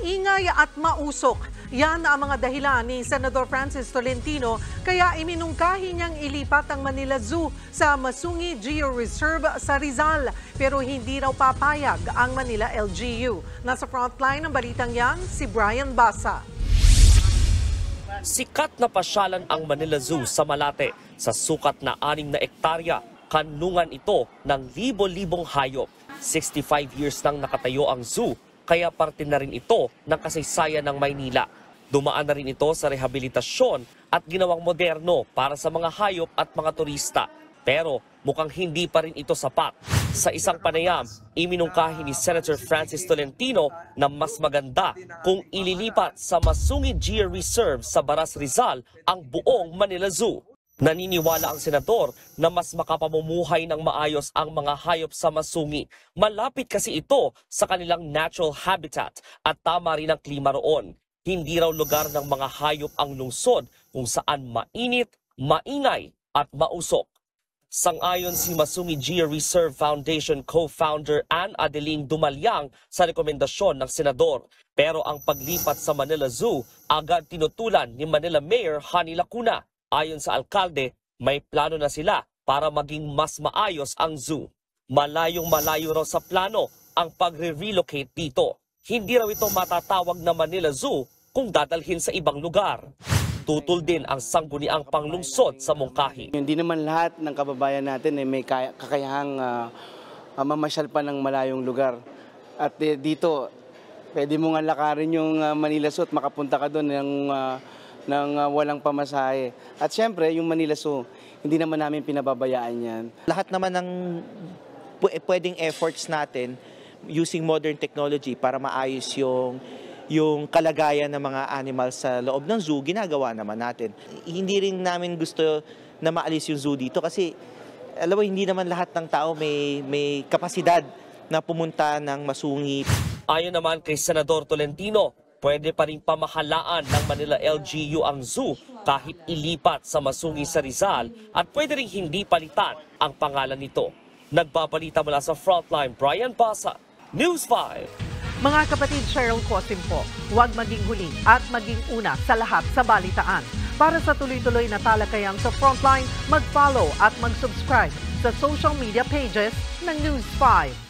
maingay at mausok. Yan ang mga dahilan ni Senador Francis Tolentino kaya iminungkahi niyang ilipat ang Manila Zoo sa Masungi Geo Reserve sa Rizal. Pero hindi raw papayag ang Manila LGU. Nasa frontline ng balitang yan, si Brian Basa. Sikat na pasyalan ang Manila Zoo sa Malate. Sa sukat na 6 na ektarya, kanlungan ito ng libo-libong hayop. 65 years nang nakatayo ang zoo, kaya parte na rin ito ng kasaysayan ng Maynila. Dumaan na rin ito sa rehabilitasyon at ginawang moderno para sa mga hayop at mga turista. Pero mukhang hindi pa rin ito sapat. Sa isang panayam, iminungkahi ni Senator Francis Tolentino na mas maganda kung ililipat sa Masungi Geo Reserve sa Baras Rizal ang buong Manila Zoo. Naniniwala ang senador na mas makapamumuhay ng maayos ang mga hayop sa Masungi. Malapit kasi ito sa kanilang natural habitat at tama rin ang klima roon. Hindi raw lugar ng mga hayop ang lungsod kung saan mainit, maingay at mausok. Sang-ayon si Masungi Geo Reserve Foundation co-founder Ann Adeling Dumalyang sa rekomendasyon ng senador. Pero ang paglipat sa Manila Zoo agad tinutulan ni Manila Mayor Honey Lacuna. Ayon sa alkalde, may plano na sila para maging mas maayos ang zoo. Malayong-malayo raw sa plano ang pagre-relocate dito. Hindi raw ito matatawag na Manila Zoo kung dadalhin sa ibang lugar. Tutol din ang sangguniang panglungsod sa mungkahi. Hindi naman lahat ng kababayan natin ay may kakayahang mamasyal pa ng malayong lugar. At dito, pwede mo nga lakarin yung Manila Zoo at makapunta ka doon ng walang pamasahe. At syempre, yung Manila Zoo, hindi naman namin pinababayaan yan. Lahat naman ng pwedeng efforts natin using modern technology para maayos yung kalagayan ng mga animals sa loob ng zoo, ginagawa naman natin. Hindi rin namin gusto na maalis yung zoo dito kasi alam mo, hindi naman lahat ng tao may kapasidad na pumunta ng Masungi. Ayon naman kay Senador Tolentino, pwede pa rin pamahalaan ng Manila LGU ang zoo kahit ilipat sa Masungi sa Rizal at pwede rin hindi palitan ang pangalan nito. Nagbabalita mula sa Frontline, Brian Basa, News 5. Mga kapatid, Cheryl Cosim po, huwag maging huli at maging una sa lahat sa balitaan. Para sa tuloy-tuloy na talakayan sa Frontline, mag-follow at mag-subscribe sa social media pages ng News 5.